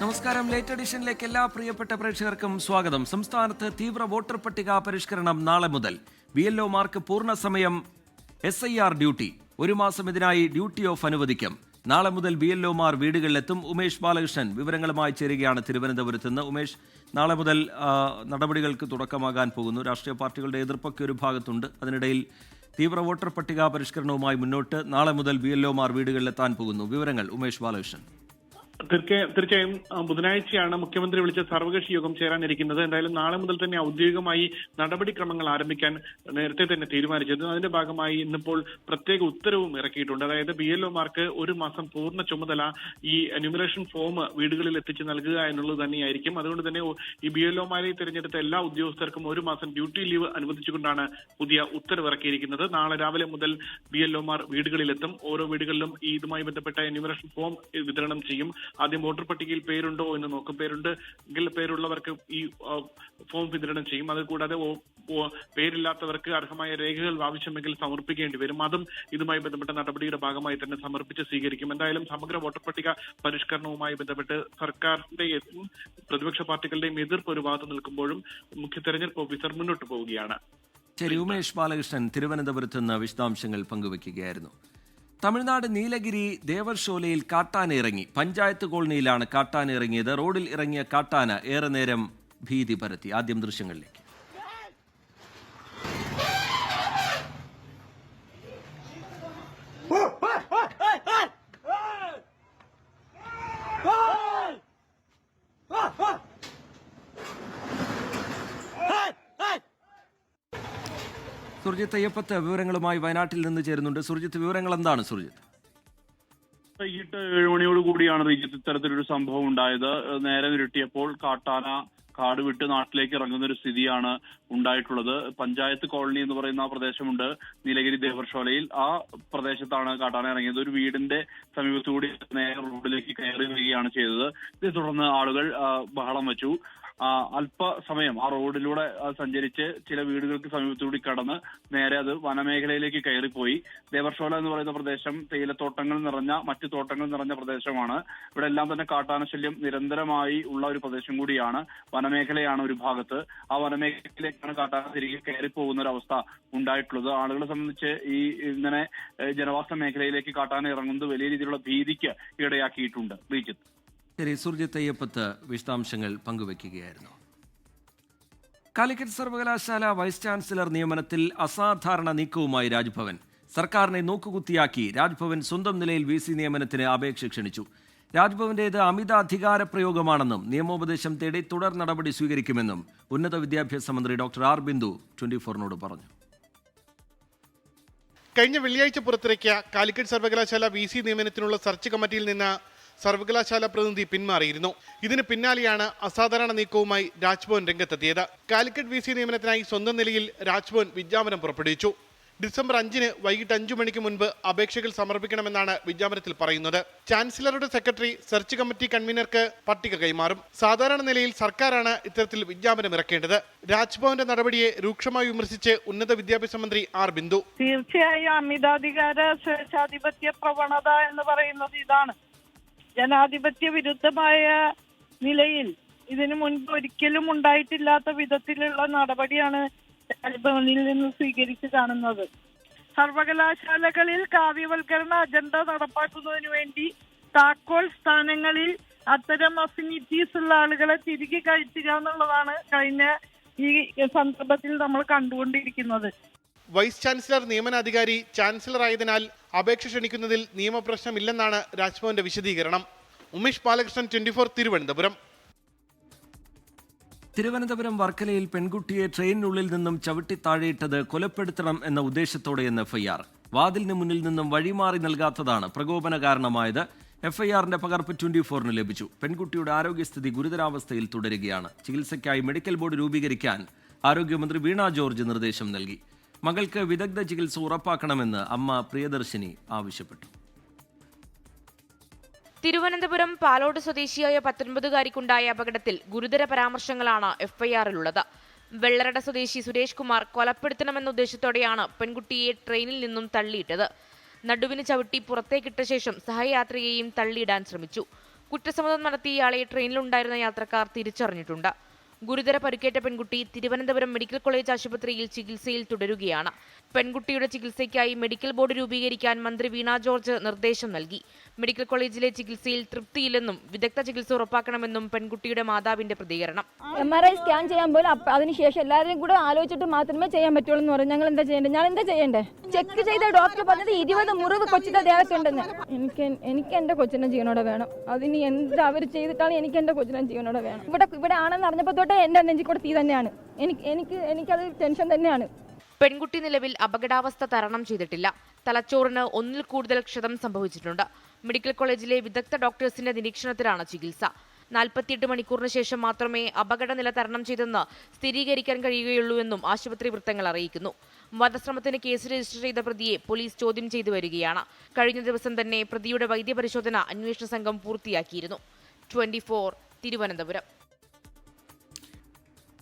നമസ്കാരം. ലേറ്റ് എഡിഷനിലേക്ക് എല്ലാ പ്രിയപ്പെട്ട പ്രേക്ഷകർക്കും സ്വാഗതം. സംസ്ഥാനത്ത് തീവ്ര വോട്ടർ പട്ടിക പരിഷ്കരണം നാളെ മുതൽ. BLO മാർക്ക് പൂർണ്ണസമയം SIR ഡ്യൂട്ടി. ഒരു മാസം ഇതിനായി ഡ്യൂട്ടി ഓഫ് അനുവദിക്കും. നാളെ മുതൽ BLO മാർ വീടുകളിലെത്തും. ഉമേഷ് ബാലകൃഷ്ണൻ വിവരങ്ങളുമായി ചേരുകയാണ് തിരുവനന്തപുരത്ത് നിന്ന്. ഉമേഷ്, നാളെ മുതൽ നടപടികൾക്ക് തുടക്കമാകാൻ പോകുന്നു. രാഷ്ട്രീയ പാർട്ടികളുടെ എതിർപ്പൊക്കെ ഒരു ഭാഗത്തുണ്ട്. അതിനിടയിൽ തീവ്ര വോട്ടർ പട്ടിക പരിഷ്കരണവുമായി മുന്നോട്ട് നാളെ മുതൽ BLO മാർ വീടുകളിലെത്താൻ പോകുന്നു. വിവരങ്ങൾ ഉമേഷ് ബാലകൃഷ്ണൻ. തീർച്ചയായും ബുധനാഴ്ചയാണ് മുഖ്യമന്ത്രി വിളിച്ച സർവകക്ഷി യോഗം ചേരാനിരിക്കുന്നത്. എന്തായാലും നാളെ മുതൽ തന്നെ ഔദ്യോഗികമായി നടപടിക്രമങ്ങൾ ആരംഭിക്കാൻ നേരത്തെ തന്നെ തീരുമാനിച്ചത്. അതിന്റെ ഭാഗമായി ഇന്നിപ്പോൾ പ്രത്യേക ഉത്തരവും ഇറക്കിയിട്ടുണ്ട്. അതായത് BLO മാർക്ക് ഒരു മാസം പൂർണ്ണ ചുമതല ഈ എന്യൂമറേഷൻ ഫോം വീടുകളിൽ എത്തിച്ച് നൽകുക എന്നുള്ളത് തന്നെയായിരിക്കും. അതുകൊണ്ട് തന്നെ ഈ BLO മാരെ തിരഞ്ഞെടുത്ത എല്ലാ ഉദ്യോഗസ്ഥർക്കും ഒരു മാസം ഡ്യൂട്ടി ലീവ് അനുവദിച്ചുകൊണ്ടാണ് പുതിയ ഉത്തരവ് ഇറക്കിയിരിക്കുന്നത്. നാളെ രാവിലെ മുതൽ BLO മാർ വീടുകളിലെത്തും. ഓരോ വീടുകളിലും ഇതുമായി ബന്ധപ്പെട്ട എന്യൂമറേഷൻ ഫോം വിതരണം ചെയ്യും. ആദ്യം വോട്ടർ പട്ടികയിൽ പേരുണ്ടോ എന്ന് നോക്കും. പേരുണ്ടെങ്കിൽ പേരുള്ളവർക്ക് ഈ ഫോം വിതരണം ചെയ്യും. അതുകൂടാതെ പേരില്ലാത്തവർക്ക് അർഹമായ രേഖകൾ ആവശ്യമെങ്കിൽ സമർപ്പിക്കേണ്ടി വരും. അതും ഇതുമായി ബന്ധപ്പെട്ട നടപടിയുടെ ഭാഗമായി തന്നെ സമർപ്പിച്ച് സ്വീകരിക്കും. എന്തായാലും സമഗ്ര വോട്ടർ പട്ടിക പരിഷ്കരണവുമായി ബന്ധപ്പെട്ട് സർക്കാരിന്റെയും പ്രതിപക്ഷ പാർട്ടികളുടെയും എതിർപ്പ് ഒരു ഭാഗത്ത് നിൽക്കുമ്പോഴും മുഖ്യ തെരഞ്ഞെടുപ്പ് ഓഫീസർ മുന്നോട്ട് പോവുകയാണ്. ശരി, ഉമേഷ് ബാലകൃഷ്ണൻ തിരുവനന്തപുരത്ത് നിന്ന് വിശദാംശങ്ങൾ പങ്കുവയ്ക്കുകയായിരുന്നു. തമിഴ്നാട് നീലഗിരി ദേവർഷോലയിൽ കാട്ടാന ഇറങ്ങി. പഞ്ചായത്ത് കോളനിയിലാണ് കാട്ടാന ഇറങ്ങിയത്. റോഡിൽ ഇറങ്ങിയ കാട്ടാന ഏറെ നേരം ഭീതി പരത്തി. ആദ്യം ദൃശ്യങ്ങളിലേക്ക്. സുർജിത്ത് അയ്യപ്പത്ത് വിവരങ്ങളുമായി വയനാട്ടിൽ നിന്ന് ചേരുന്നുണ്ട്. സുർജിത്ത്, വിവരങ്ങൾ എന്താണ് സുർജിത്ത്? വൈകിട്ട് 7 മണിയോട് കൂടിയാണ് റീജിത്ത് ഇത്തരത്തിലൊരു സംഭവം ഉണ്ടായത്. നേരെ ഇരുട്ടിയപ്പോൾ കാട്ടാന കാട് വിട്ട് നാട്ടിലേക്ക് ഇറങ്ങുന്ന ഒരു സ്ഥിതിയാണ് ഉണ്ടായിട്ടുള്ളത്. പഞ്ചായത്ത് കോളനി എന്ന് പറയുന്ന ആ പ്രദേശമുണ്ട് നീലഗിരി ദേവർഷോലയിൽ. ആ പ്രദേശത്താണ് കാട്ടാന ഇറങ്ങിയത്. ഒരു വീടിന്റെ സമീപത്തുകൂടി നേരെ റോഡിലേക്ക് കയറി വരികയാണ് ചെയ്തത്. ഇതേ തുടർന്ന് ആളുകൾ ബഹളം വെച്ചു. അല്പസമയം ആ റോഡിലൂടെ സഞ്ചരിച്ച് ചില വീടുകൾക്ക് സമീപത്തുകൂടി കടന്ന് നേരെ അത് വനമേഖലയിലേക്ക് കയറിപ്പോയി. ദേവർഷോല എന്ന് പറയുന്ന പ്രദേശം തേയിലത്തോട്ടങ്ങൾ നിറഞ്ഞ മറ്റു തോട്ടങ്ങൾ നിറഞ്ഞ പ്രദേശമാണ്. ഇവിടെ എല്ലാം തന്നെ കാട്ടാനശല്യം നിരന്തരമായി ഉള്ള ഒരു പ്രദേശം കൂടിയാണ്. വനമേഖലയാണ് ഒരു ഭാഗത്ത്. ആ വനമേഖലയിലേക്കാണ് കാട്ടാന തിരികെ കയറിപ്പോകുന്ന ഒരു അവസ്ഥ ഉണ്ടായിട്ടുള്ളത്. ആളുകളെ സംബന്ധിച്ച് ഈ ഇങ്ങനെ ജനവാസ മേഖലയിലേക്ക് കാട്ടാന ഇറങ്ങുന്നത് വലിയ രീതിയിലുള്ള ഭീതിക്ക് ഇടയാക്കിയിട്ടുണ്ട്. ശ്രീജിത്ത്. ശരി, സുർജിത്ത് അയ്യപ്പത്ത് വിശദാംശങ്ങൾ പങ്കുവയ്ക്കുകയായിരുന്നു. കാലിക്കറ്റ് സർവകലാശാല വൈസ് ചാൻസലർ നിയമനത്തിൽ അസാധാരണ നീക്കവുമായി രാജ്ഭവൻ. സർക്കാരിനെ നോക്കുകുത്തിയാക്കി രാജ്ഭവൻ സ്വന്തം നിലയിൽ VC നിയമനത്തിന് അപേക്ഷ ക്ഷണിച്ചു. രാജ്ഭവന്റേത് അമിത അധികാര പ്രയോഗമാണെന്നും നിയമോപദേശം തേടി തുടർ നടപടി സ്വീകരിക്കുമെന്നും ഉന്നത വിദ്യാഭ്യാസ മന്ത്രി ഡോക്ടർ R ബിന്ദു 24-നോട് പറഞ്ഞു. കഴിഞ്ഞ വെള്ളിയാഴ്ച പുറത്തിറക്കിയ കാലിക്കറ്റ് സർവകലാശാല VC നിയമനത്തിനുള്ള സെർച്ച് കമ്മിറ്റിയിൽ നിന്ന് സർവകലാശാല പ്രതിനിധി പിന്മാറിയിരുന്നു. ഇതിന് പിന്നാലെയാണ് അസാധാരണ നീക്കവുമായി രാജ്ഭവൻ രംഗത്തെത്തിയത്. കാലിക്കറ്റ് VC നിയമനത്തിനായി സ്വന്തം നിലയിൽ രാജ്ഭവൻ വിജ്ഞാപനം പുറപ്പെടുവിച്ചു. ഡിസംബർ 5-ന് വൈകിട്ട് 5 മണിക്ക് മുൻപ് അപേക്ഷകൾ സമർപ്പിക്കണമെന്നാണ് വിജ്ഞാപനത്തിൽ പറയുന്നത്. ചാൻസലറുടെ സെക്രട്ടറി സെർച്ച് കമ്മിറ്റി കൺവീനർക്ക് പട്ടിക കൈമാറും. സാധാരണ നിലയിൽ സർക്കാരാണ് ഇത്തരത്തിൽ വിജ്ഞാപനം ഇറക്കേണ്ടത്. രാജ്ഭവന്റെ നടപടിയെ രൂക്ഷമായി വിമർശിച്ച് ഉന്നത വിദ്യാഭ്യാസ മന്ത്രി R ബിന്ദു. തീർച്ചയായും അമിതാധികാര സ്വേച്ഛാധിപത്യ പ്രവണത എന്ന് പറയുന്നത് ഇതാണ്. ജനാധിപത്യ വിരുദ്ധമായ നിലയിൽ ഇതിനു മുൻപ് ഒരിക്കലും ഉണ്ടായിട്ടില്ലാത്ത വിധത്തിലുള്ള നടപടിയാണ് രാജ്ഭവനിൽ നിന്ന് സ്വീകരിച്ച് കാണുന്നത്. സർവകലാശാലകളിൽ കാവ്യവൽക്കരണ അജണ്ട നടപ്പാക്കുന്നതിന് വേണ്ടി താക്കോൽ സ്ഥാനങ്ങളിൽ അത്തരം അഫിനിറ്റീസ് ഉള്ള ആളുകളെ തിരികെ കയറ്റുക എന്നുള്ളതാണ് കഴിഞ്ഞ ഈ സന്ദർഭത്തിൽ നമ്മൾ കണ്ടുകൊണ്ടിരിക്കുന്നത്. വൈസ് ചാൻസലർ നിയമനാധികാരി ചാൻസലർ ആയതിനാൽ അപേക്ഷ ക്ഷണിക്കുന്നതിൽ നിയമപ്രശ്നമില്ലെന്നാണ് രാജ്ഭവന്റെ വിശദീകരണം. ഉമേഷ് ബാലകൃഷ്ണൻ, 24, തിരുവനന്തപുരം. തിരുവനന്തപുരം വർക്കലയിൽ പെൺകുട്ടിയെ ട്രെയിനിനുള്ളിൽ നിന്നും ചവിട്ടി താഴെയിട്ടത് കൊലപ്പെടുത്തണം എന്ന ഉദ്ദേശത്തോടെയെന്ന് FIR. വാതിലിന് മുന്നിൽ നിന്നും വഴിമാറി നൽകാത്തതാണ് പ്രകോപന കാരണമായത്. FIRന്റെ പകർപ്പ് 24-ന് ലഭിച്ചു. പെൺകുട്ടിയുടെ ആരോഗ്യസ്ഥിതി ഗുരുതരാവസ്ഥയിൽ തുടരുകയാണ്. ചികിത്സയ്ക്കായി മെഡിക്കൽ ബോർഡ് രൂപീകരിക്കാൻ ആരോഗ്യമന്ത്രി വീണ ജോർജ് നിർദ്ദേശം നൽകി. മകൾക്ക് വിദഗ്ധ ചികിത്സ ഉറപ്പാക്കണമെന്ന് അമ്മ പ്രിയദർശിനി ആവശ്യപ്പെട്ടു. തിരുവനന്തപുരം പാലോട് സ്വദേശിയായ 19-കാരിക്കുണ്ടായ അപകടത്തിൽ ഗുരുതര പരാമർശങ്ങളാണ് FIR-ലുള്ളത്. വെള്ളറട സ്വദേശി സുരേഷ് കുമാർ കൊലപ്പെടുത്തണമെന്ന ഉദ്ദേശത്തോടെയാണ് പെൺകുട്ടിയെ ട്രെയിനിൽ നിന്നും തള്ളിയിട്ടത്. നടുവിന് ചവിട്ടി പുറത്തേക്കിട്ട ശേഷം സഹയാത്രികയെയും തള്ളിയിടാൻ ശ്രമിച്ചു. കുറ്റസമ്മതം നടത്തിയ ഇയാളെ ട്രെയിനിലുണ്ടായിരുന്ന യാത്രക്കാർ തിരിച്ചറിഞ്ഞിട്ടുണ്ട്. ഗുരുതര പരിക്കേറ്റ പെൺകുട്ടി തിരുവനന്തപുരം മെഡിക്കൽ കോളേജ് ആശുപത്രിയിൽ ചികിത്സയിൽ തുടരുകയാണ്. പെൺകുട്ടിയുടെ ചികിത്സയ്ക്കായി മെഡിക്കൽ ബോർഡ് രൂപീകരിക്കാൻ മന്ത്രി വീണ ജോർജ് നിർദ്ദേശം നൽകി. മെഡിക്കൽ കോളേജിലെ ചികിത്സയിൽ തൃപ്തിയില്ലെന്നും വിദഗ്ധ ചികിത്സ ഉറപ്പാക്കണമെന്നും പെൺകുട്ടിയുടെ മാതാവിന്റെ പ്രതികരണം. MRI സ്കാൻ ചെയ്യാൻ പോലും അതിനുശേഷം എല്ലാവരെയും കൂടെ ആലോചിച്ചിട്ട് മാത്രമേ ചെയ്യാൻ പറ്റുള്ളൂ എന്ന് പറഞ്ഞു. ഞങ്ങൾ എന്താ ചെയ്യേണ്ടത്? ഞാൻ എന്താ ചെയ്യേണ്ടത്? ചെക്ക് ചെയ്ത ഡോക്ടർ പറഞ്ഞത് 20 മുറിവ് കൊച്ചിന്റെ ദേഹത്തുണ്ടെന്ന്. എനിക്ക് എന്റെ കൊച്ചിനെ ജീവനോടെ വേണം. അതിന് എന്ത് അവർ ചെയ്തിട്ടാണ് എനിക്ക് എന്റെ കൊച്ചിനെ ജീവനോടെ വേണം. ഇവിടെ ആണെന്ന് അറിഞ്ഞപ്പോൾ തൊട്ട് എന്റെ നെഞ്ചിൽ കൂടെ തീ തന്നെയാണ്. എനിക്കത് ടെൻഷൻ തന്നെയാണ്. പെൺകുട്ടി നിലവിൽ അപകടാവസ്ഥ തരണം ചെയ്തിട്ടില്ല. തലച്ചോറിന് 1 കൂടുതൽ ക്ഷതം സംഭവിച്ചിട്ടുണ്ട്. മെഡിക്കൽ കോളേജിലെ വിദഗ്ധ ഡോക്ടേഴ്സിന്റെ നിരീക്ഷണത്തിലാണ് ചികിത്സ. 48 മണിക്കൂറിന് ശേഷം മാത്രമേ അപകടനില തരണം ചെയ്തെന്ന് സ്ഥിരീകരിക്കാൻ കഴിയുകയുള്ളൂ എന്നും ആശുപത്രി വൃത്തങ്ങൾ അറിയിക്കുന്നു. വധശ്രമത്തിന് കേസ് രജിസ്റ്റർ ചെയ്ത പ്രതിയെ പോലീസ് ചോദ്യം ചെയ്തു വരികയാണ്. കഴിഞ്ഞ ദിവസം തന്നെ പ്രതിയുടെ വൈദ്യപരിശോധന അന്വേഷണ സംഘം പൂർത്തിയാക്കിയിരുന്നു. 24 തിരുവനന്തപുരം.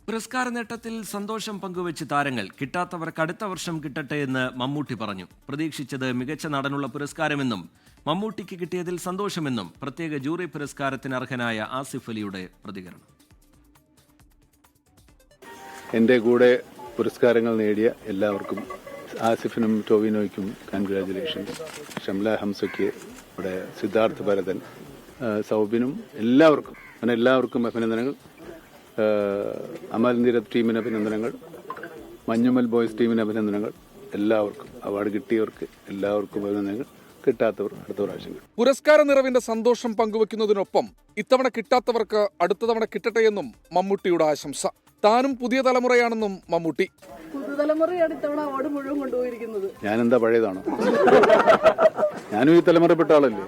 പുരസ്കാര നേട്ടത്തിൽ സന്തോഷം പങ്കുവച്ച് താരങ്ങൾ. കിട്ടാത്തവർക്ക് അടുത്ത വർഷം കിട്ടട്ടെ എന്ന് മമ്മൂട്ടി പറഞ്ഞു. പ്രതീക്ഷിച്ചത് മികച്ച നടനുള്ള പുരസ്കാരമെന്നും മമ്മൂട്ടിക്ക് കിട്ടിയതിൽ സന്തോഷമെന്നും പ്രത്യേക ജൂറി പുരസ്കാരത്തിന് അർഹനായ ആസിഫ് അലിയുടെ പ്രതികരണം. എൻ്റെ കൂടെ പുരസ്കാരങ്ങൾ നേടിയ എല്ലാവർക്കും, ആസിഫിനും ടോവിനോയ്ക്കും കൺഗ്രാജുലേഷൻസ്. ഷംല ഹംസയ്ക്ക്, ഇവിടെ സിദ്ധാർത്ഥ് ഭരതൻ, സൗബിനും എല്ലാവർക്കും അഭിനന്ദനങ്ങൾ. അമൽ നീരദ് ടീമിന് അഭിനന്ദനങ്ങൾ. മഞ്ഞുമൽ ബോയ്സ് ടീമിന് അഭിനന്ദനങ്ങൾ. എല്ലാവർക്കും അവാർഡ് കിട്ടിയവർക്ക് എല്ലാവർക്കും അഭിനന്ദനങ്ങൾ. കിട്ടാത്തവർ അടുത്ത പ്രാവശ്യം. പുരസ്കാര നിറവിന്റെ സന്തോഷം പങ്കുവെക്കുന്നതിനൊപ്പം ഇത്തവണ കിട്ടാത്തവർക്ക് അടുത്ത തവണ കിട്ടട്ടെയെന്നും മമ്മൂട്ടിയുടെ ആശംസ. താനും പുതിയ തലമുറയാണെന്നും മമ്മൂട്ടി. പുതുതലമുറയാണ് ഇത്തവണ അവാർഡ് മുഴുവൻ കൊണ്ടുപോയിരിക്കുന്നത്. ഞാനെന്താ പഴയതാണോ? ഞാനും ഈ തലമുറപ്പെട്ട ആളല്ലേ.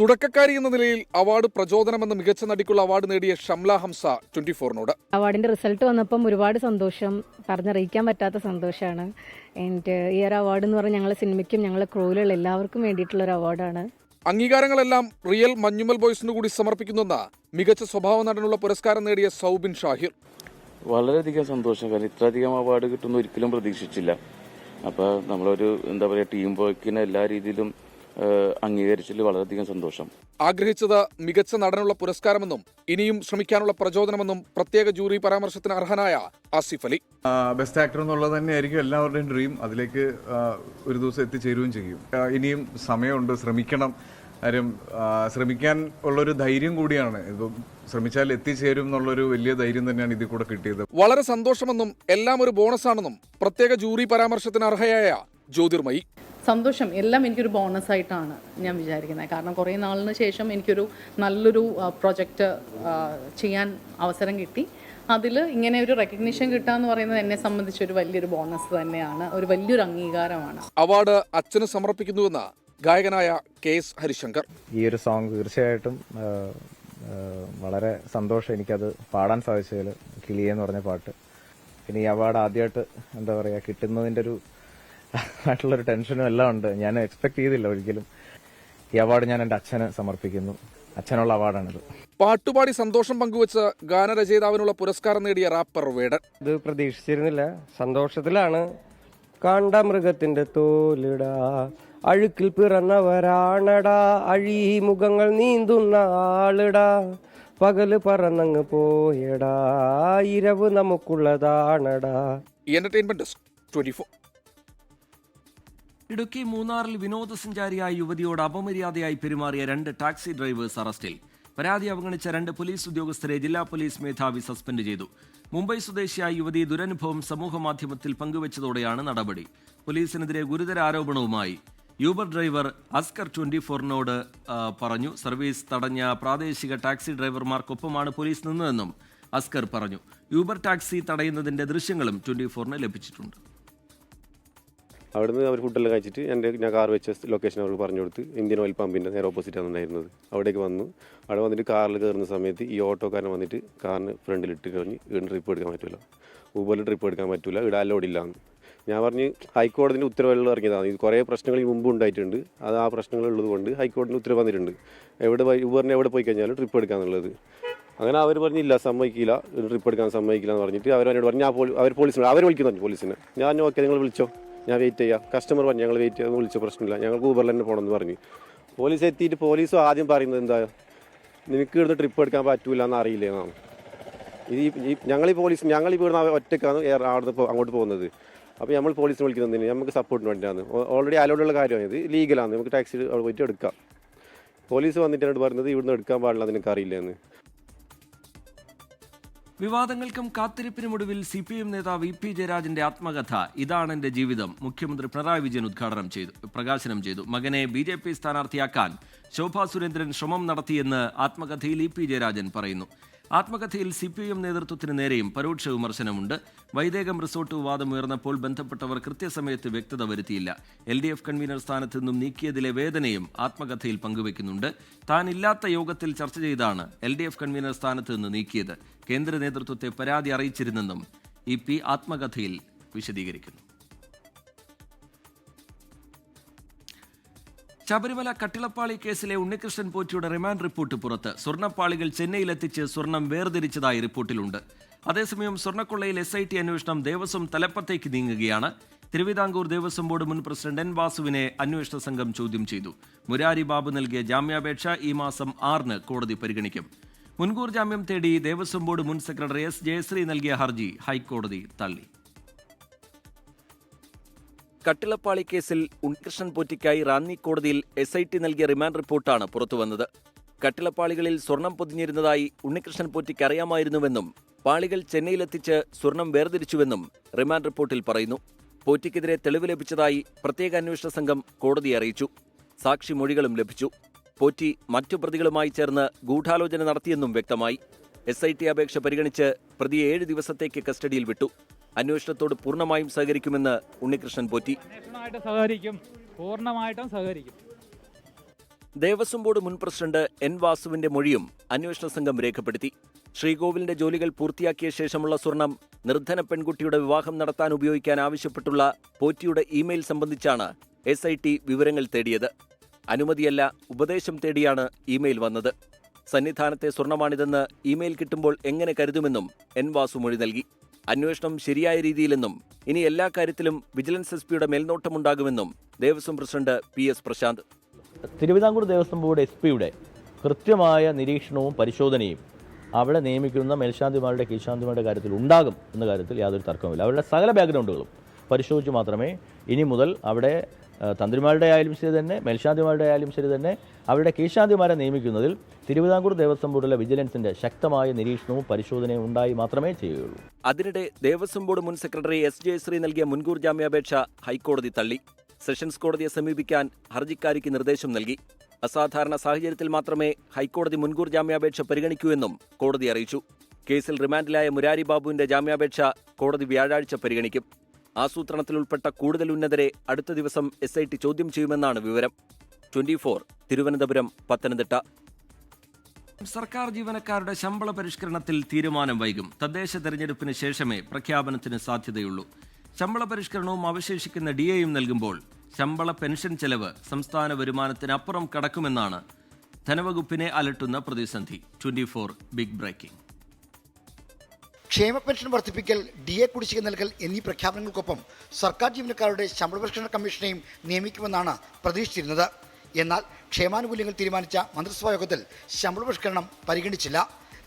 തുടക്കക്കാരി എന്ന നിലയിൽ അവാർഡ് പ്രചോദനമെന്ന മികച്ച നടിക്കുള്ള അവാർഡ് നേടിയ ഷംല ഹംസ 24നോട്. അവാർഡിന്റെ റിസൾട്ട് വന്നപ്പം ഒരുപാട് സന്തോഷം, പറഞ്ഞറിയിക്കാൻ പറ്റാത്ത സന്തോഷമാണ്. ഈ ഒരു അവാർഡ് എന്ന് പറഞ്ഞാൽ ഞങ്ങളുടെ സിനിമയ്ക്കും ഞങ്ങളുടെ ക്രൂവിലുള്ള എല്ലാവർക്കും വേണ്ടിയിട്ടുള്ള ഒരു അവാർഡാണ്. അംഗീകാരങ്ങളെല്ലാം റിയൽ മഞ്ഞുമൽ ബോയ്സിനു കൂടി സമർപ്പിക്കുന്നെന്ന മികച്ച സ്വഭാവ നടനുള്ള പുരസ്കാരം നേടിയ സൗബിൻ ഷാഹിർ. വളരെയധികം സന്തോഷം. കാരണം ഇത്രയധികം അവാർഡ് കിട്ടുന്ന ഒരിക്കലും പ്രതീക്ഷിച്ചില്ല. അപ്പോൾ നമ്മളൊരു ടീം വർക്കിനെ എല്ലാ രീതിയിലും അംഗീകരിച്ചതിൽ വളരെയധികം സന്തോഷം. ആഗ്രഹിച്ചത് മികച്ച നടനുള്ള പുരസ്കാരമെന്നും ഇനിയും ശ്രമിക്കാനുള്ള പ്രചോദനമെന്നും പ്രത്യേക ജൂറി പരാമർശത്തിന് അർഹനായ ആസിഫ് അലി. ബെസ്റ്റ് ആക്ടർ എന്നുള്ളത് തന്നെയായിരിക്കും എല്ലാവരുടെയും ഡ്രീം. അതിലേക്ക് ഒരു ദിവസം എത്തിച്ചേരുകയും ചെയ്യും. ഇനിയും സമയമുണ്ട്, ശ്രമിക്കണം. കാര്യം ശ്രമിക്കാൻ ഉള്ളൊരു ധൈര്യം കൂടിയാണ്. ഇപ്പം ശ്രമിച്ചാൽ എത്തിച്ചേരും എന്നുള്ളൊരു വലിയ ധൈര്യം തന്നെയാണ് ഇതിൽ കൂടെ കിട്ടിയത്. വളരെ സന്തോഷമെന്നും എല്ലാം ഒരു ബോണസാണെന്നും പ്രത്യേക ജൂറി പരാമർശത്തിന് അർഹയായ ജ്യോതിർമയി. സന്തോഷം എല്ലാം എനിക്കൊരു ബോണസ് ആയിട്ടാണ് ഞാൻ വിചാരിക്കുന്നത്. കാരണം കുറേ നാളിന് ശേഷം എനിക്കൊരു നല്ലൊരു പ്രൊജക്റ്റ് ചെയ്യാൻ അവസരം കിട്ടി. അതിൽ ഇങ്ങനെ ഒരു റെക്കഗ്നിഷൻ കിട്ടുക എന്ന് പറയുന്നത് എന്നെ സംബന്ധിച്ചൊരു വലിയൊരു ബോണസ് തന്നെയാണ്, ഒരു വലിയൊരു അംഗീകാരമാണ്. അവാർഡ് അച്ഛന് സമർപ്പിക്കുന്നുവെന്ന് ഗായകനായ KS ഹരിശങ്കർ. ഈ ഒരു സോങ് തീർച്ചയായിട്ടും വളരെ സന്തോഷം എനിക്കത് പാടാൻ സാധിച്ചതിൽ. കിളിയെ എന്ന് പറഞ്ഞ പാട്ട്. പിന്നെ ഈ അവാർഡ് ആദ്യമായിട്ട് എന്താ പറയുക കിട്ടുന്നതിൻ്റെ ഒരു ആയിട്ടുള്ളൊരു ടെൻഷനും എല്ലാം ഉണ്ട്. ഞാൻ എക്സ്പെക്ട് ചെയ്തില്ല ഒരിക്കലും. ഈ അവാർഡ് ഞാൻ എൻ്റെ അച്ഛന് സമർപ്പിക്കുന്നു. അച്ഛനുള്ള അവാർഡാണിത്. പാട്ടുപാടി സന്തോഷം പങ്കുവച്ച് ഗാനരചയിതാവിനുള്ള പുരസ്കാരം നേടിയ റാപ്പർ വേടൻ. ഇത് പ്രതീക്ഷിച്ചിരുന്നില്ല, സന്തോഷത്തിലാണ്. കണ്ട മൃഗത്തിന്റെ തോലിടാ, അഴുക്കിൽ പിറന്നവരാണടാ, അഴിമുഖങ്ങൾ നീന്തുന്ന ആളിടാ, പകല് പറന്നങ്ങ് പോയടാ, ഇരവ് നമുക്കുള്ളതാണടാ. Entertainment desk 24. ഇടുക്കി മൂന്നാറിൽ വിനോദസഞ്ചാരിയായ യുവതിയോട് അപമര്യാദയായി പെരുമാറിയ 2 ടാക്സി ഡ്രൈവേഴ്സ് അറസ്റ്റിൽ. പരാതി അവഗണിച്ച 2 പോലീസ് ഉദ്യോഗസ്ഥരെ ജില്ലാ പോലീസ് മേധാവി സസ്പെൻഡ് ചെയ്തു. മുംബൈ സ്വദേശിയായ യുവതി ദുരനുഭവം സമൂഹമാധ്യമത്തിൽ പങ്കുവച്ചതോടെയാണ് നടപടി. പോലീസിനെതിരെ ഗുരുതര ആരോപണവുമായി യൂബർ ഡ്രൈവർ അസ്കർ 24നോട് പറഞ്ഞു. സർവീസ് തടഞ്ഞ പ്രാദേശിക ടാക്സി ഡ്രൈവർമാർക്കൊപ്പമാണ് പോലീസ് നിന്നതെന്നും അസ്കർ പറഞ്ഞു. യൂബർ ടാക്സി തടയുന്നതിന്റെ ദൃശ്യങ്ങളും 24ന് ലഭിച്ചിട്ടുണ്ട്. അവിടുന്ന് അവർ ഫുഡെല്ലാം കഴിച്ചിട്ട് ഞാൻ കാർ വെച്ച ലൊക്കേഷൻ അവർക്ക് പറഞ്ഞു കൊടുത്ത് ഇന്ത്യൻ ഓയിൽ പമ്പിൻ്റെ നേരെ ഓപ്പോസിറ്റാണ് ഉണ്ടായിരുന്നത്. അവിടേക്ക് വന്നു. അവിടെ വന്നിട്ട് കാറിൽ കയറുന്ന സമയത്ത് ഈ ഓട്ടോക്കാരൻ വന്നിട്ട് കാറിന് ഫ്രണ്ടിലിട്ട് കഴിഞ്ഞ് ഇവിടെ ട്രിപ്പ് എടുക്കാൻ പറ്റില്ല, ഊബറിൽ ട്രിപ്പ് എടുക്കാൻ പറ്റില്ല, ഇവിടെ അലോഡില്ലാന്ന്. ഞാൻ പറഞ്ഞ് ഹൈക്കോടതിൻ്റെ ഉത്തരവുകൾ ഇറങ്ങിയതാണ്. ഇത് കുറേ പ്രശ്നങ്ങൾ ഈ മുമ്പ് ഉണ്ടായിട്ടുണ്ട്. അത് ആ പ്രശ്നങ്ങൾ ഉള്ളത് കൊണ്ട് ഹൈക്കോടതിൻ്റെ ഉത്തരവ് വന്നിട്ടുണ്ട്. ഊബറിന് എവിടെ പോയി കഴിഞ്ഞാലും ട്രിപ്പ് എടുക്കാന്നുള്ളത്. അങ്ങനെ അവർ പറഞ്ഞില്ല, സമ്മതിക്കില്ല, ട്രിപ്പ് എടുക്കാൻ സമ്മതിക്കില്ല എന്ന് പറഞ്ഞിട്ട് അവരോട് പറഞ്ഞു. അവർ പോലീസിനോട് അവർ വിളിക്കുന്നു പോലീസിനെ. ഞാൻ ഓക്കെ, നിങ്ങൾ വിളിച്ചോ, ഞാൻ വെയിറ്റ് ചെയ്യാം. കസ്റ്റമർ പറഞ്ഞു ഞങ്ങൾ വെയിറ്റ് ചെയ്യാൻ വിളിച്ച പ്രശ്നമില്ല, ഞങ്ങൾക്ക് ഊബറിൽ തന്നെ പോകണമെന്ന് പറഞ്ഞു. പോലീസ് എത്തിയിട്ട് പോലീസും ആദ്യം പറയുന്നത് എന്താ, നിനക്ക് ഇവിടുന്ന് ട്രിപ്പ് എടുക്കാൻ പറ്റൂല എന്ന് അറിയില്ലേ എന്നാണ്. ഞങ്ങൾ ഇവിടുന്ന് ഒറ്റക്കാണ് അങ്ങോട്ട് പോകുന്നത്. അപ്പോൾ നമ്മൾ പോലീസിനെ വിളിക്കുന്നതിന് നമുക്ക് സപ്പോർട്ടിന് വേണ്ടിയാണ്. ഓൾറെഡി അലോഡുള്ള കാര്യമാണ്, ഇത് ലീഗലാണ്, നമുക്ക് ടാക്സി പോയിട്ട് എടുക്കാം. പോലീസ് വന്നിട്ടാണ് പറയുന്നത് ഇവിടുന്ന് എടുക്കാൻ പാടില്ല, നിനക്ക് അറിയില്ലെന്ന്. വിവാദങ്ങൾക്കും കാത്തിരിപ്പിനുമൊടുവിൽ CPM നേതാവ് EP ജയരാജന്റെ ആത്മകഥ ഇതാണ് എന്റെ ജീവിതം മുഖ്യമന്ത്രി പിണറായി വിജയൻ പ്രകാശനം ചെയ്തു. മകനെ BJP സ്ഥാനാർത്ഥിയാക്കാൻ ശോഭാ സുരേന്ദ്രൻ ശ്രമം നടത്തിയെന്ന് ആത്മകഥയിൽ EP ജയരാജൻ പറയുന്നു. ആത്മകഥയിൽ CPM നേതൃത്വത്തിന് നേരെയും പരോക്ഷ വിമർശനമുണ്ട്. വൈദേകം റിസോർട്ട് വിവാദം ഉയർന്നപ്പോൾ ബന്ധപ്പെട്ടവർ കൃത്യസമയത്ത് വ്യക്തത വരുത്തിയില്ല. LDF കൺവീനർ സ്ഥാനത്ത് നിന്നും നീക്കിയതിലെ വേദനയും ആത്മകഥയിൽ പങ്കുവെക്കുന്നുണ്ട്. താൻ ഇല്ലാത്ത യോഗത്തിൽ ചർച്ച ചെയ്താണ് LDF കൺവീനർ സ്ഥാനത്ത് നിന്ന് നീക്കിയത്. കേന്ദ്ര നേതൃത്വത്തെ പരാതി അറിയിച്ചിരുന്നെന്നും EP ആത്മകഥയിൽ വിശദീകരിക്കുന്നു. ശബരിമല കട്ടിളപ്പാളി കേസിലെ ഉണ്ണികൃഷ്ണൻ പോറ്റിയുടെ റിമാൻഡ് റിപ്പോർട്ട് പുറത്ത്. സ്വർണ്ണപ്പാളികൾ ചെന്നൈയിലെത്തിച്ച് സ്വർണം വേർതിരിച്ചതായി റിപ്പോർട്ടിലുണ്ട്. അതേസമയം സ്വർണ്ണക്കൊള്ളയിൽ SIT അന്വേഷണം ദേവസ്വം തലപ്പത്തേക്ക് നീങ്ങുകയാണ്. തിരുവിതാംകൂർ ദേവസ്വം ബോർഡ് മുൻ പ്രസിഡന്റ് N. വാസുവിനെ അന്വേഷണ സംഘം ചോദ്യം ചെയ്തു. മുരാരി ബാബു നൽകിയ ജാമ്യാപേക്ഷ ഈ മാസം 6-ന് കോടതി പരിഗണിക്കും. മുൻകൂർ ജാമ്യം തേടി ദേവസ്വം ബോർഡ് മുൻ സെക്രട്ടറി S. ജയശ്രീ നൽകിയ ഹർജി ഹൈക്കോടതി തള്ളി. കട്ടിളപ്പാളി കേസിൽ ഉണ്ണികൃഷ്ണൻ പോറ്റിക്കായി റാന്നി കോടതിയിൽ SIT നൽകിയ റിമാൻഡ് റിപ്പോർട്ടാണ് പുറത്തുവന്നത്. കട്ടിളപ്പാളികളിൽ സ്വർണം പൊതിഞ്ഞിരുന്നതായി ഉണ്ണികൃഷ്ണൻ പോറ്റിക്ക് അറിയാമായിരുന്നുവെന്നും പാളികൾ ചെന്നൈയിലെത്തിച്ച് സ്വർണം വേർതിരിച്ചുവെന്നും റിമാൻഡ് റിപ്പോർട്ടിൽ പറയുന്നു. പോറ്റിക്കെതിരെ തെളിവ് ലഭിച്ചതായി പ്രത്യേക അന്വേഷണ സംഘം കോടതിയെ അറിയിച്ചു. സാക്ഷി മൊഴികളും ലഭിച്ചു. പോറ്റി മറ്റു പ്രതികളുമായി ചേർന്ന് ഗൂഢാലോചന നടത്തിയെന്നും വ്യക്തമായി. SIT അപേക്ഷ പരിഗണിച്ച് പ്രതിയെ 7 ദിവസത്തേക്ക് കസ്റ്റഡിയിൽ വിട്ടു. അന്വേഷണത്തോട് പൂർണ്ണമായും സഹകരിക്കുമെന്ന് ഉണ്ണികൃഷ്ണൻ പോറ്റി. പൂർണ്ണമായിട്ടും സഹകരിക്കും. ദേവസ്വം ബോർഡ് മുൻ പ്രസിഡന്റ് N. വാസുവിന്റെ മൊഴിയും അന്വേഷണ സംഘം രേഖപ്പെടുത്തി. ശ്രീകോവിലിന്റെ ജോലികൾ പൂർത്തിയാക്കിയ ശേഷമുള്ള സ്വർണം നിർധന പെൺകുട്ടിയുടെ വിവാഹം നടത്താൻ ഉപയോഗിക്കാൻ ആവശ്യപ്പെട്ടുള്ള പോറ്റിയുടെ ഇമെയിൽ സംബന്ധിച്ചാണ് SIT വിവരങ്ങൾ തേടിയത്. അനുമതിയല്ല, ഉപദേശം തേടിയാണ് ഇമെയിൽ വന്നത്. സന്നിധാനത്തെ സ്വർണമാണിതെന്ന് ഇമെയിൽ കിട്ടുമ്പോൾ എങ്ങനെ കരുതുമെന്നും N. വാസു മൊഴി നൽകി. അന്വേഷണം ശരിയായ രീതിയിലെന്നും ഇനി എല്ലാ കാര്യത്തിലും വിജിലൻസ് SP-യുടെ മേൽനോട്ടമുണ്ടാകുമെന്നും Devaswom president PS Prasanth. Thiruvithamkoor Devaswom board SP-യുടെ കൃത്യമായ നിരീക്ഷണവും പരിശോധനയും അവിടെ നിയമിക്കുന്ന മേൽശാന്തിമാരുടെ കീഴ്ശാന്തിമാരുടെ കാര്യത്തിൽ ഉണ്ടാകും എന്ന കാര്യത്തിൽ യാതൊരു തർക്കവുമില്ല. അവരുടെ സകല ബാക്ക്ഗ്രൗണ്ടുകളും പരിശോധിച്ച് മാത്രമേ ഇനി മുതൽ അവിടെ തന്ത്രിമാരുടെ ആയാലും ശരി തന്നെ മേൽശാന്തിമാരുടെ ആയാലും ശരി തന്നെ അവരുടെ കീഴ്ശാന്തിമാരെ നിയമിക്കുന്നതിൽ തിരുവിതാംകൂർ ദേവസ്വം ബോർഡിലെ വിജിലൻസിന്റെ ശക്തമായ നിരീക്ഷണവും പരിശോധനയും ഉണ്ടായി മാത്രമേ ചെയ്യുകയുള്ളൂ. അതിനിടെ ദേവസ്വം ബോർഡ് മുൻ സെക്രട്ടറി S. ജയശ്രീ നൽകിയ മുൻകൂർ ജാമ്യാപേക്ഷ ഹൈക്കോടതി തള്ളി. സെഷൻസ് കോടതിയെ സമീപിക്കാൻ ഹർജിക്കാരിക്ക് നിർദ്ദേശം നൽകി. അസാധാരണ സാഹചര്യത്തിൽ മാത്രമേ ഹൈക്കോടതി മുൻകൂർ ജാമ്യാപേക്ഷ പരിഗണിക്കൂ എന്നും കോടതി അറിയിച്ചു. കേസിൽ റിമാൻഡിലായ മുരാരി ബാബുവിന്റെ ജാമ്യാപേക്ഷ കോടതി വ്യാഴാഴ്ച പരിഗണിക്കും. ആസൂത്രണത്തിൽ ഉൾപ്പെട്ട കൂടുതൽ ഉന്നതരെ അടുത്ത ദിവസം SIT ചോദ്യം ചെയ്യുമെന്നാണ് വിവരം. 24 തിരുവനന്തപുരം, പത്തനംതിട്ട. സർക്കാർ ജീവനക്കാരുടെ ശമ്പള പരിഷ്കരണത്തിൽ തീരുമാനം വൈകും. തദ്ദേശ തെരഞ്ഞെടുപ്പിന് ശേഷമേ പ്രഖ്യാപനത്തിന് സാധ്യതയുള്ളൂ. ശമ്പള പരിഷ്കരണവും അവശേഷിക്കുന്ന DAയും നൽകുമ്പോൾ ശമ്പള പെൻഷൻ ചെലവ് സംസ്ഥാന വരുമാനത്തിനപ്പുറം കടക്കുമെന്നാണ് ധനവകുപ്പിനെ അലട്ടുന്ന പ്രതിസന്ധി. 24 ബിഗ് ബ്രേക്കിംഗ്. ക്ഷേമ പെൻഷൻ വർദ്ധിപ്പിക്കൽ, DA കുടിശ്ശിക നൽകൽ എന്നീ പ്രഖ്യാപനങ്ങൾക്കൊപ്പം സർക്കാർ ജീവനക്കാരുടെ ശമ്പള പരിഷ്കരണ കമ്മീഷനെയും നിയമിക്കുമെന്നാണ് പ്രതീക്ഷിച്ചിരുന്നത്. എന്നാൽ ക്ഷേമാനുകൂല്യങ്ങൾ തീരുമാനിച്ച മന്ത്രിസഭാ യോഗത്തിൽ ശമ്പള പരിഷ്കരണം പരിഗണിച്ചില്ല.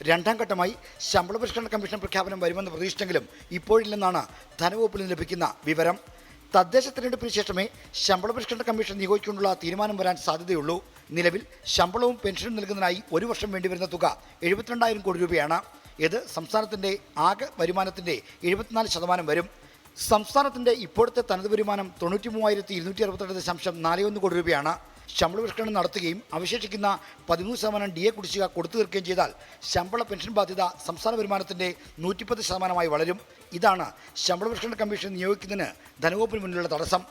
രണ്ടാം ഘട്ടമായി ശമ്പള പരിഷ്കരണ കമ്മീഷൻ പ്രഖ്യാപനം വരുമെന്ന് പ്രതീക്ഷിച്ചെങ്കിലും ഇപ്പോഴില്ലെന്നാണ് ധനവകുപ്പിൽ നിന്ന് ലഭിക്കുന്ന വിവരം. തദ്ദേശ തെരഞ്ഞെടുപ്പിന് ശേഷമേ ശമ്പള പരിഷ്കരണ കമ്മീഷൻ നിയോഗിച്ചുകൊണ്ടുള്ള തീരുമാനം വരാൻ സാധ്യതയുള്ളൂ. നിലവിൽ ശമ്പളവും പെൻഷനും നൽകുന്നതിനായി 1 വർഷം വേണ്ടിവരുന്ന തുക 72,000 കോടി രൂപയാണ്. ഇത് സംസ്ഥാനത്തിൻ്റെ ആകെ വരുമാനത്തിൻ്റെ 74% വരും. സംസ്ഥാനത്തിൻ്റെ ഇപ്പോഴത്തെ തനത് വരുമാനം 93,262.41 കോടി രൂപയാണ്. ശമ്പള പരിഷ്കരണം നടത്തുകയും അവശേഷിക്കുന്ന 13% DA കുടിശ്ശിക കൊടുത്തു തീർക്കുകയും ചെയ്താൽ ശമ്പള പെൻഷൻ ബാധ്യത സംസ്ഥാന വരുമാനത്തിൻ്റെ 110% വളരും. ഇതാണ് ശമ്പള പരിഷ്കരണ കമ്മീഷൻ നിയോഗിക്കുന്നതിന് ധനവകുപ്പിന് മുന്നിലുള്ള തടസ്സം.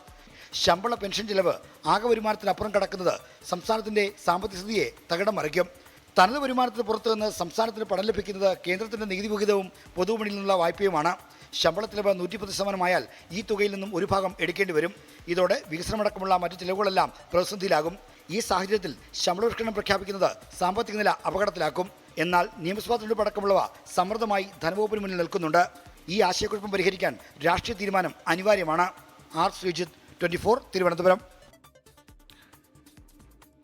ശമ്പള പെൻഷൻ ചെലവ് ആകെ വരുമാനത്തിനപ്പുറം കടക്കുന്നത് സംസ്ഥാനത്തിൻ്റെ സാമ്പത്തിക സ്ഥിതിയെ തകിടം മറിക്കും. തനത് വരുമാനത്തിന് പുറത്തു നിന്ന് സംസ്ഥാനത്തിന് പണം ലഭിക്കുന്നത് കേന്ദ്രത്തിൻ്റെ നികുതി വിഹിതവും പൊതുവിപണിയിൽ നിന്നുള്ള വായ്പയുമാണ്. ശമ്പള ചെലവ് 110% ഈ തുകയിൽ നിന്നും ഒരു ഭാഗം എടുക്കേണ്ടി വരും. ഇതോടെ വികസനമടക്കമുള്ള മറ്റു ചിലവുകളെല്ലാം പ്രതിസന്ധിയിലാകും. ഈ സാഹചര്യത്തിൽ ശമ്പള പരിഷ്കരണം പ്രഖ്യാപിക്കുന്നത് സാമ്പത്തിക നില അപകടത്തിലാക്കും. എന്നാൽ നിയമസഭാ തെരഞ്ഞെടുപ്പ് അടക്കമുള്ളവ സമ്മർദ്ദമായി ധനവകുപ്പിന് മുന്നിൽ നിൽക്കുന്നുണ്ട്. ഈ ആശയക്കുഴപ്പം പരിഹരിക്കാൻ രാഷ്ട്രീയ തീരുമാനം അനിവാര്യമാണ്. ആർ ശ്രീജിത്ത്, 24 തിരുവനന്തപുരം.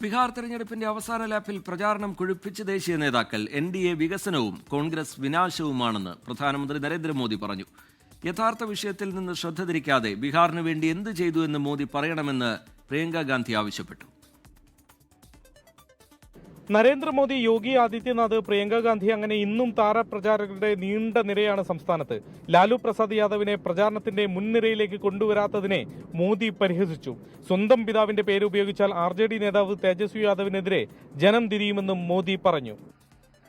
ബീഹാർ തെരഞ്ഞെടുപ്പിന്റെ അവസാന ലാപ്പിൽ പ്രചാരണം കൊഴുപ്പിച്ച് ദേശീയ നേതാക്കൾ. NDA വികസനവും കോൺഗ്രസ് വിനാശവുമാണെന്ന് പ്രധാനമന്ത്രി നരേന്ദ്രമോദി പറഞ്ഞു. യഥാർത്ഥ വിഷയത്തിൽ നിന്ന് ശ്രദ്ധ തിരിക്കാതെ ബീഹാറിന് വേണ്ടി എന്ത് ചെയ്തു എന്ന് മോദി പറയണമെന്ന് പ്രിയങ്ക ഗാന്ധി ആവശ്യപ്പെട്ടു. നരേന്ദ്രമോദി, യോഗി ആദിത്യനാഥ്, പ്രിയങ്ക ഗാന്ധി അങ്ങനെ ഇന്നും താരപ്രചാരകരുടെ നീണ്ട നിരയാണ് സംസ്ഥാനത്ത്. ലാലു പ്രസാദ് യാദവിനെ പ്രചാരണത്തിന്റെ മുൻനിരയിലേക്ക് കൊണ്ടുവരാത്തതിനെ മോദി പരിഹസിച്ചു. സ്വന്തം പിതാവിന്റെ പേര് ഉപയോഗിച്ചാൽ RJD നേതാവ് തേജസ്വി യാദവിനെതിരെ ജനം തിരിയുമെന്നും മോദി പറഞ്ഞു.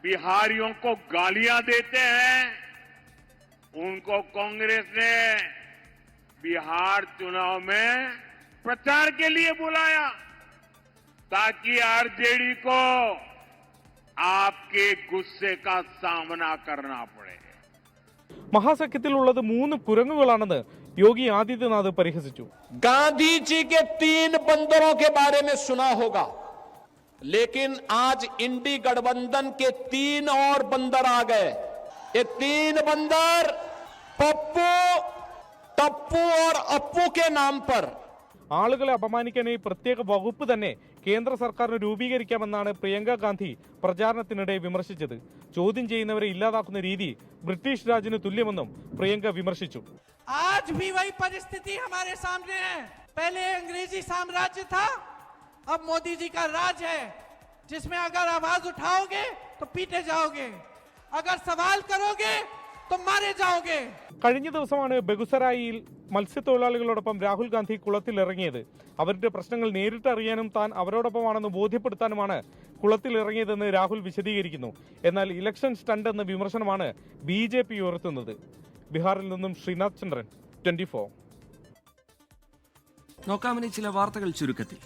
ബിഹാരിയോं को गालियां देते हैं, उनको कांग्रेस ने बिहार चुनाव में प्रचार के लिए बुलाया ताकि RJD को आपके गुस्से का सामना करना पड़े. മഹാസഖ്യത്തിലുള്ളത് 3 കുരങ്ങുകളാണെന്ന് യോഗി ആദിത്യനാഥ് പരിഹസിച്ചു. गांधी जी के 3 बंदरों के बारे में सुना होगा, लेकिन आज इंडी गठबंधन के 3 और बंदर आ गए. ये 3 बंदर पप्पू, टप्पू और अप्पू के नाम पर. ആളുകളെ അപമാനിക്കാനായി പ്രത്യേക വകുപ്പ് തന്നെ കേന്ദ്ര സർക്കാരിന് രൂപീകരിക്കാമെന്നാണ് പ്രിയങ്ക ഗാന്ധി പ്രചാരണത്തിനിടെ വിമർശിച്ചത്. ചോദ്യം ചെയ്യുന്നവരെ ഇല്ലാതാക്കുന്ന രീതി ബ്രിട്ടീഷ് രാജിന് തുല്യമെന്നും പ്രിയങ്ക വിമർശിച്ചു. आज भी वही परिस्थिति हमारे सामने है. पहले अंग्रेजी साम्राज्य था, अब मोदी जी का राज है, जिसमें अगर आवाज उठाओगे तो पीटे जाओगे, अगर सवाल करोगे तो मारे जाओगे. കഴിഞ്ഞ ദിവസമാണ് ബെഗുസരായിയിൽ മത്സ്യത്തൊഴിലാളികളോടൊപ്പം രാഹുൽ ഗാന്ധി കുളത്തിലിറങ്ങിയത്. അവരുടെ പ്രശ്നങ്ങൾ നേരിട്ട് അറിയാനും താൻ അവരോടൊപ്പമാണെന്ന് ബോധ്യപ്പെടുത്താനുമാണ് കുളത്തിലിറങ്ങിയതെന്ന് രാഹുൽ വിശദീകരിക്കുന്നു. എന്നാൽ ഇലക്ഷൻ സ്റ്റണ്ട് എന്ന വിമർശനമാണ് BJP ഉയർത്തുന്നത്. ബീഹാറിൽ നിന്നും ശ്രീനാഥ് ചന്ദ്രൻ, 24. നോക്കാമിനി ചില വാർത്തകൾ ചുരുക്കത്തിൽ.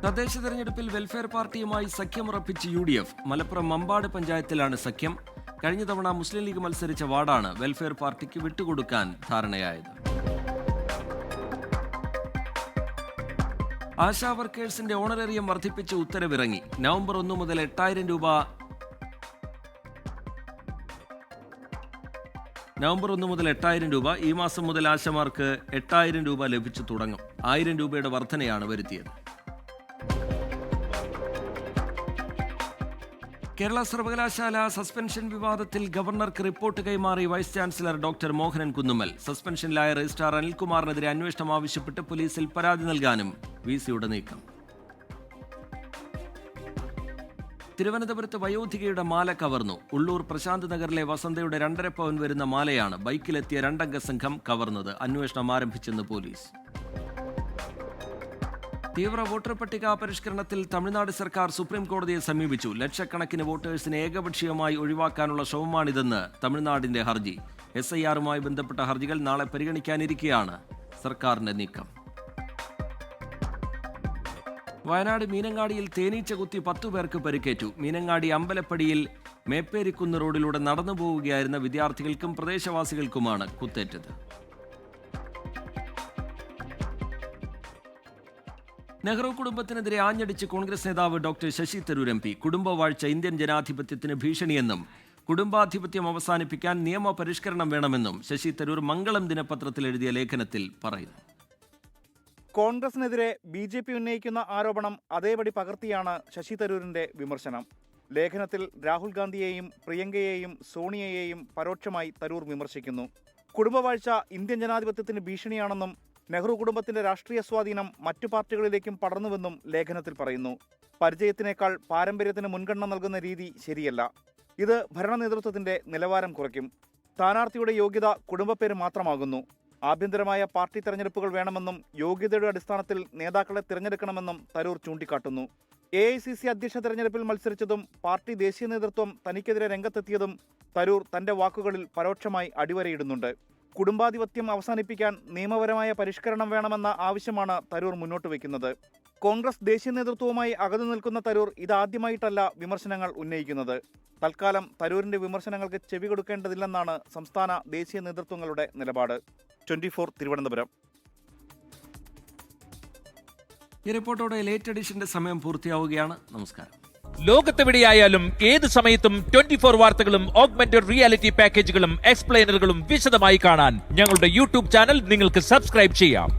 തദ്ദേശ തെരഞ്ഞെടുപ്പിൽ വെൽഫെയർ പാർട്ടിയുമായി സഖ്യമുറപ്പിച്ച് UDF. മലപ്പുറം മമ്പാട് പഞ്ചായത്തിലാണ് സഖ്യം. കഴിഞ്ഞ തവണ മുസ്ലിം ലീഗ് മത്സരിച്ച വാർഡാണ് വെൽഫെയർ പാർട്ടിക്ക് വിട്ടുകൊടുക്കാൻ ധാരണയായത്. ആശാ വർക്കേഴ്സിന്റെ ഓണറേറിയം വർദ്ധിപ്പിച്ച് ഉത്തരവിറങ്ങി. നവംബർ 1 മുതൽ 8000 രൂപ ഈ മാസം മുതൽ ആശമാർക്ക് 8000 രൂപ ലഭിച്ചു തുടങ്ങും. 1000 രൂപയുടെ വർധനയാണ് വരുത്തിയത്. കേരള സർവകലാശാല സസ്പെൻഷൻ വിവാദത്തിൽ ഗവർണർക്ക് റിപ്പോർട്ട് കൈമാറി vice chancellor doctor Mohanan Kunnummal. സസ്പെൻഷനിലായ രജിസ്ട്രാർ അനിൽകുമാറിനെതിരെ അന്വേഷണം ആവശ്യപ്പെട്ട് പോലീസിൽ പരാതി നൽകാനും VC-യുടെ നീക്കം. തിരുവനന്തപുരത്ത് വയോധികയുടെ മാല കവർന്നു. ഉള്ളൂർ പ്രശാന്ത് നഗറിലെ വസന്തയുടെ 2.5 പവൻ വരുന്ന മാലയാണ് ബൈക്കിലെത്തിയ 2 അംഗ സംഘം കവർന്നത്. അന്വേഷണം ആരംഭിച്ചെന്ന് പോലീസ്. തീവ്ര വോട്ടർ പട്ടിക പരിഷ്കരണത്തിൽ തമിഴ്നാട് സർക്കാർ സുപ്രീം കോടതിയെ സമീപിച്ചു. ലക്ഷക്കണക്കിന് വോട്ടേഴ്സിനെ ഏകപക്ഷീയമായി ഒഴിവാക്കാനുള്ള ശ്രമമാണിതെന്ന് തമിഴ്നാടിന്റെ ഹർജി. SIR-മായി ബന്ധപ്പെട്ട ഹർജികൾ നാളെ പരിഗണിക്കാനിരിക്കെയാണ് സർക്കാരിന്റെ നീക്കം. വയനാട് മീനങ്ങാടിയിൽ തേനീച്ച കുത്തി 10 പേർക്ക് പരിക്കേറ്റു. മീനങ്ങാടി അമ്പലപ്പടിയിൽ മേപ്പേരിക്കുന്ന് റോഡിലൂടെ നടന്നു പോവുകയായിരുന്ന വിദ്യാർത്ഥികൾക്കും പ്രദേശവാസികൾക്കുമാണ് കുത്തേറ്റത്. നെഹ്റു കുടുംബത്തിനെതിരെ ആഞ്ഞടിച്ച് കോൺഗ്രസ് നേതാവ് ഡോക്ടർ ശശി തരൂർ MP. കുടുംബവാഴ്ച ഇന്ത്യൻ ജനാധിപത്യത്തിന് ഭീഷണിയെന്നും കുടുംബാധിപത്യം അവസാനിപ്പിക്കാൻ നിയമപരിഷ്കരണം വേണമെന്നും ശശി തരൂർ മംഗളം ദിനപത്രത്തിൽ എഴുതിയ ലേഖനത്തിൽ പറയുന്നു. കോൺഗ്രസിനെതിരെ BJP ഉന്നയിക്കുന്ന ആരോപണം അതേപടി പകർത്തിയാണ് ശശി തരൂരിന്റെ വിമർശനം. ലേഖനത്തിൽ രാഹുൽ ഗാന്ധിയെയും പ്രിയങ്കയെയും സോണിയയെയും പരോക്ഷമായി തരൂർ വിമർശിക്കുന്നു. കുടുംബവാഴ്ച ഇന്ത്യൻ ജനാധിപത്യത്തിന് ഭീഷണിയാണെന്നും നെഹ്റു കുടുംബത്തിന്റെ രാഷ്ട്രീയ സ്വാധീനം മറ്റു പാർട്ടികളിലേക്കും പടർന്നുവെന്നും ലേഖനത്തിൽ പറയുന്നു. പരിചയത്തിനേക്കാൾ പാരമ്പര്യത്തിന് മുൻഗണന നൽകുന്ന രീതി ശരിയല്ല. ഇത് ഭരണ നേതൃത്വത്തിന്റെ നിലവാരം കുറയ്ക്കും. സ്ഥാനാർത്ഥിയുടെ യോഗ്യത കുടുംബപ്പേര് മാത്രമാകുന്നു. ആഭ്യന്തരമായ പാർട്ടി തെരഞ്ഞെടുപ്പുകൾ വേണമെന്നും യോഗ്യതയുടെ അടിസ്ഥാനത്തിൽ നേതാക്കളെ തിരഞ്ഞെടുക്കണമെന്നും തരൂർ ചൂണ്ടിക്കാട്ടുന്നു. AICC അധ്യക്ഷ തെരഞ്ഞെടുപ്പിൽ മത്സരിച്ചതും പാർട്ടി ദേശീയ നേതൃത്വം തനിക്കെതിരെ രംഗത്തെത്തിയതും തരൂർ തന്റെ വാക്കുകളിൽ പരോക്ഷമായി അടിവരയിടുന്നുണ്ട്. കുടുംബാധിപത്യം അവസാനിപ്പിക്കാൻ നിയമപരമായ പരിഷ്കരണം വേണമെന്ന ആവശ്യമാണ് തരൂർ മുന്നോട്ട് വയ്ക്കുന്നത്. കോൺഗ്രസ് ദേശീയ നേതൃത്വവുമായി അകന്നു നിൽക്കുന്ന തരൂർ ഇതാദ്യമായിട്ടല്ല വിമർശനങ്ങൾ ഉന്നയിക്കുന്നത്. തൽക്കാലം തരൂരിന്റെ വിമർശനങ്ങൾക്ക് ചെവി കൊടുക്കേണ്ടതില്ലെന്നാണ് സംസ്ഥാന ദേശീയ നേതൃത്വങ്ങളുടെ നിലപാട്. 24 തിരുവനന്തപുരം. ഈ റിപ്പോർട്ടോടെ ലേറ്റ് എഡിഷന്റെ സമയം പൂർത്തിയാവുകയാണ്. നമസ്കാരം. ലോകത്തെവിടെയായാലും ഏത് സമയത്തും 24 വാർത്തകളും ഓഗ്മെന്റഡ് റിയാലിറ്റി പാക്കേജുകളും എക്സ്പ്ലെയിനറുകളും വിശദമായി കാണാൻ ഞങ്ങളുടെ YouTube ചാനൽ നിങ്ങൾക്ക് സബ്സ്ക്രൈബ് ചെയ്യാം.